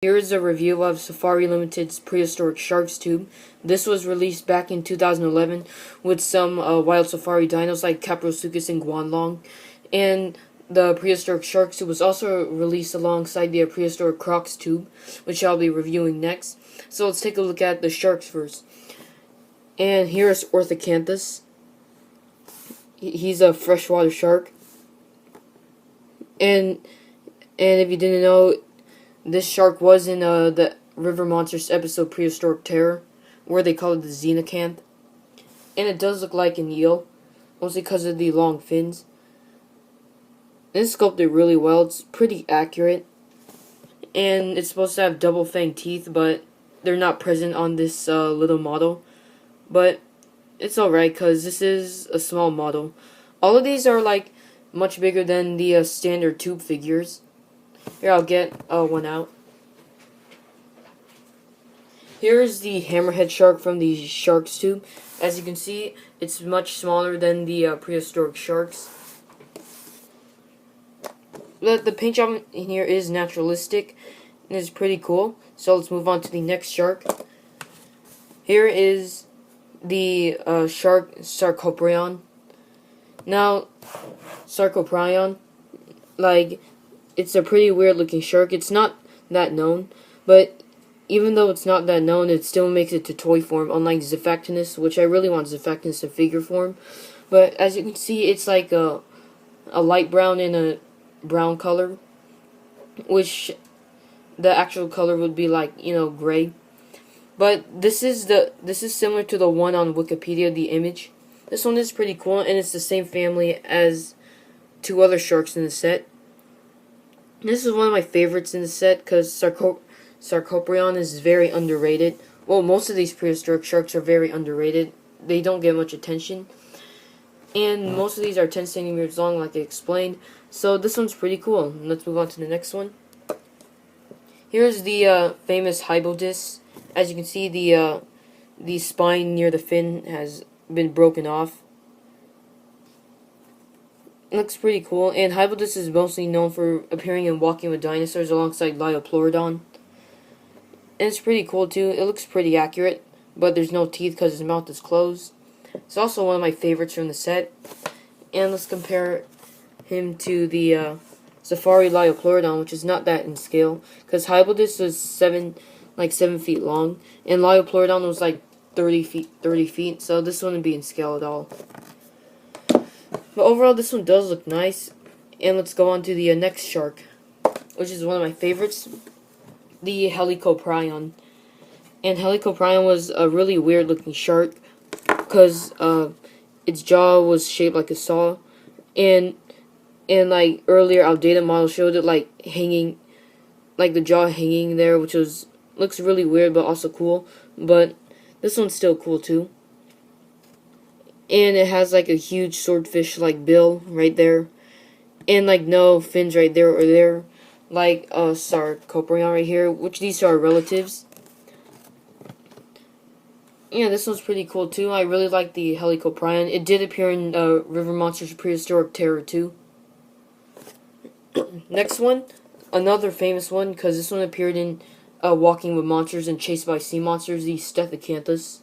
Here is a review of Safari Limited's Prehistoric Sharks tube. This was released back in 2011 with some wild safari dinos like Caprosuchus and Guanlong. And the Prehistoric Sharks tube was also released alongside the Prehistoric Crocs tube, which I'll be reviewing next. So let's take a look at the sharks first. And here's Acanthus. He's a freshwater shark. And if you didn't know, this shark was in the River Monsters episode Prehistoric Terror, where they call it the Xena Campus. And it does look like an eel, mostly because of the long fins. It's sculpted really well. It's pretty accurate. And it's supposed to have double fang teeth, but they're not present on this little model. But it's alright, because this is a small model. All of these are like much bigger than the standard tube figures. Here, I'll get one out. Here's the hammerhead shark from the Sharks tube. As you can see, it's much smaller than the prehistoric sharks. But the paint job in here is naturalistic and is pretty cool. So let's move on to the next shark. Here is the shark Helicoprion. Now, Helicoprion, like, it's a pretty weird looking shark. It's not that known, but even though it's not that known, it still makes it to toy form, unlike Zephatinus, which I really want Zephatinus to figure form. But as you can see, it's like a light brown and a brown color, which the actual color would be like, gray. But this is similar to the one on Wikipedia, the image. This one is pretty cool, and it's the same family as two other sharks in the set. This is one of my favorites in the set because Helicoprion is very underrated. Well, most of these prehistoric sharks are very underrated. They don't get much attention. And most of these are 10 centimeters long, like I explained. So this one's pretty cool. Let's move on to the next one. Here's the famous Hybodus. As you can see, the spine near the fin has been broken off. It looks pretty cool, and Hybodus is mostly known for appearing in Walking with Dinosaurs alongside Helicoprion. And it's pretty cool too. It looks pretty accurate, but there's no teeth because his mouth is closed. It's also one of my favorites from the set. And let's compare him to the Safari Helicoprion, which is not that in scale, because Hybodus was 7 feet long, and Helicoprion was like 30 feet, so this wouldn't be in scale at all. But overall, this one does look nice. And let's go on to the next shark, which is one of my favorites, the Helicoprion. And Helicoprion was a really weird looking shark because its jaw was shaped like a saw, and like earlier outdated models showed it like hanging, like the jaw hanging there, which looks really weird but also cool. But this one's still cool too. And it has like a huge swordfish like bill right there, and like no fins right there or there, like Helicoprion right here, which these are relatives. Yeah, this one's pretty cool too. I really like the Helicoprion. It did appear in River Monsters Prehistoric Terror too. Next one, another famous one, because this one appeared in Walking with Monsters and Chased by Sea Monsters, the Acanthus.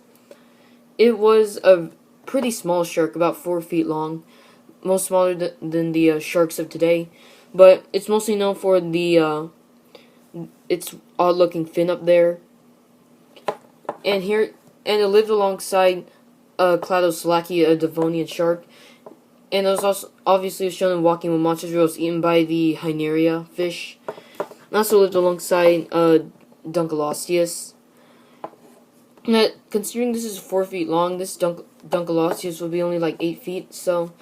It was a pretty small shark, about 4 feet long, most smaller than the sharks of today, but it's mostly known for the its odd-looking fin up there. And it lived alongside Klaus Lackey, a Devonian shark, and it was also obviously shown in Walking with Monsters, where it was eaten by the Hyneria fish. It also lived alongside Dunkleosteus. Now, considering this is 4 feet long, this Dunkleosteus will be only like 8 feet, so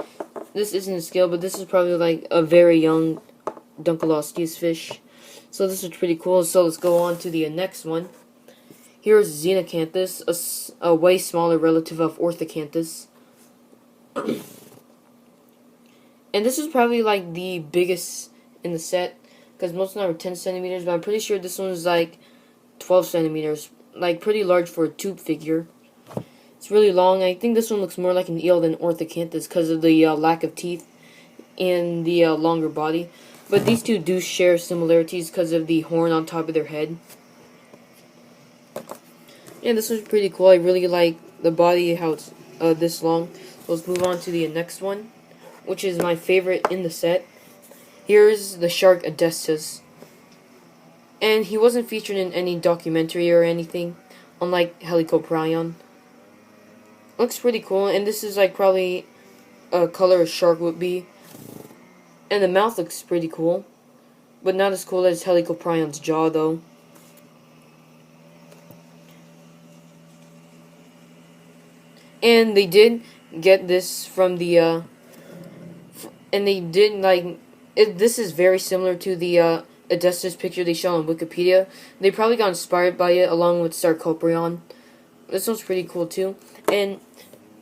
this isn't a scale, but this is probably like a very young Dunkleosteus fish. So this is pretty cool. So let's go on to the next one. Here is Xena Campus, a way smaller relative of Acanthus. And this is probably like the biggest in the set, because most of them are 10 centimeters, but I'm pretty sure this one is like 12 centimeters. Like pretty large for a tube figure. It's really long. I think this one looks more like an eel than Acanthus because of the lack of teeth and the longer body. But these two do share similarities because of the horn on top of their head. Yeah, this one's pretty cool. I really like the body, how it's this long. So let's move on to the next one, which is my favorite in the set. Here's the shark Acanthus. And he wasn't featured in any documentary or anything, unlike Helicoprion. Looks pretty cool, and this is like probably a color a shark would be. And the mouth looks pretty cool, but not as cool as Helicoprion's jaw though. And they did get this from the and they did like this is very similar to the Acanthus picture they show on Wikipedia. They probably got inspired by it along with Sarcoprion. This one's pretty cool too. And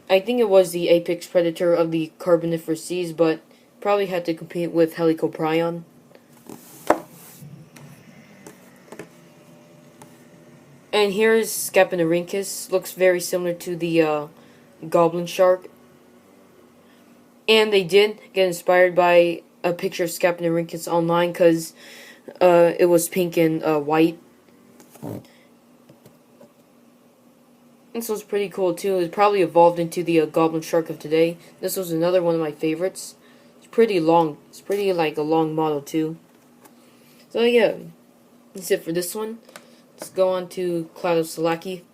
I think it was the apex predator of the Carboniferous seas, but probably had to compete with Helicoprion. And here's Scapinorhynchus. Looks very similar to the goblin shark. And they did get inspired by a picture of Scapinorhynchus online because it was pink and white. This one's pretty cool too. It probably evolved into the goblin shark of today. This was another one of my favorites. It's pretty long. It's pretty like a long model too. So yeah, that's it for this one. Let's go on to Klaus Lackey,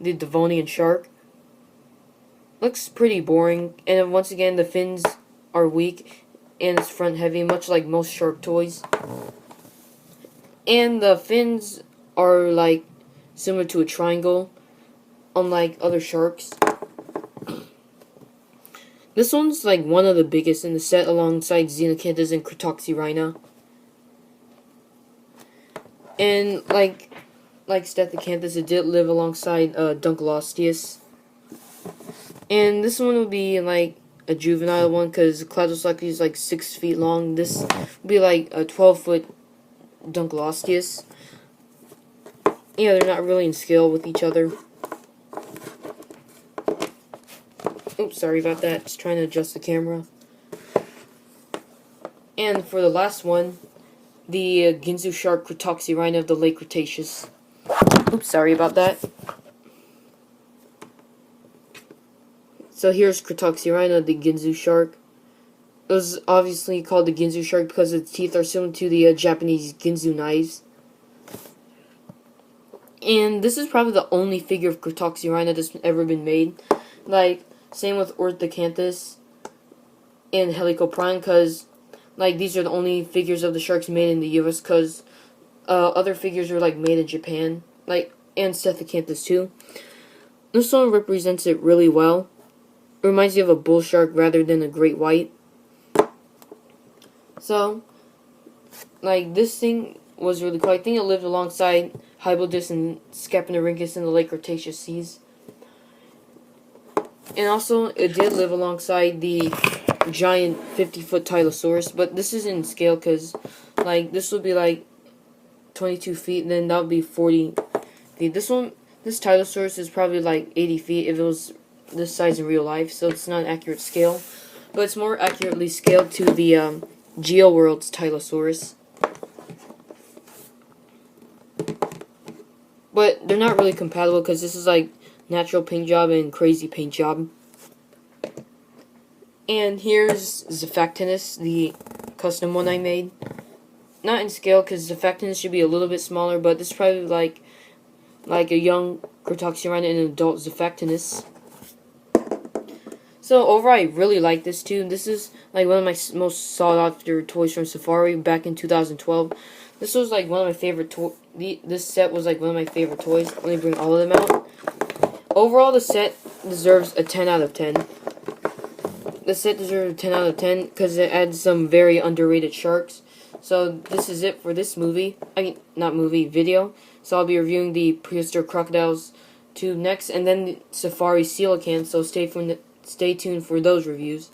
the Devonian shark. Looks pretty boring, and once again the fins are weak and it's front heavy, much like most shark toys. And the fins are like similar to a triangle, unlike other sharks. This one's like one of the biggest in the set alongside Xena Campus and Cretoxyrhina. And like Acanthus, it did live alongside Dunkleosteus. And this one would be like a juvenile one because Klaus Lackey is like 6 feet long. This would be like a 12-foot Dunkleosteus. Yeah, they're not really in scale with each other. Oops, sorry about that. Just trying to adjust the camera. And for the last one, the Ginsu shark Cretoxyrhina of the late Cretaceous. Oops, sorry about that. So here's Cretoxyrhina, the Ginsu shark. It was obviously called the Ginsu shark because its teeth are similar to the Japanese Ginsu knives. And this is probably the only figure of Cretoxyrhina that's ever been made. Like, same with Acanthus and Helicoprion, because like these are the only figures of the sharks made in the US, because other figures are like made in Japan, like, and Acanthus too. This one represents it really well. It reminds you of a bull shark rather than a great white. So, like, this thing was really cool. I think it lived alongside Hybodus and Scapinorhynchus in the late Cretaceous seas. And also, it did live alongside the giant 50-foot Tylosaurus, but this is in scale because, like, this would be like 22 feet, and then that would be 40 feet. This Tylosaurus is probably like 80 feet if it was this size in real life, so it's not an accurate scale. But it's more accurately scaled to the GeoWorld's Tylosaurus. But they're not really compatible because this is like natural paint job and crazy paint job. And here's Xena, the custom one I made. Not in scale because Xena should be a little bit smaller, but this is probably like a young Cretoxyrhina and an adult Xena. So overall, I really like this too. This is like one of my most sought after toys from Safari back in 2012. This was like one of my favorite this set was like one of my favorite toys. Let me bring all of them out. Overall, the set deserves a 10 out of 10. The set deserves a 10 out of 10 because it adds some very underrated sharks. So this is it for this video. So I'll be reviewing the Prehistoric Crocodiles tube next, and then the Safari Coelacanth. So stay tuned for those reviews.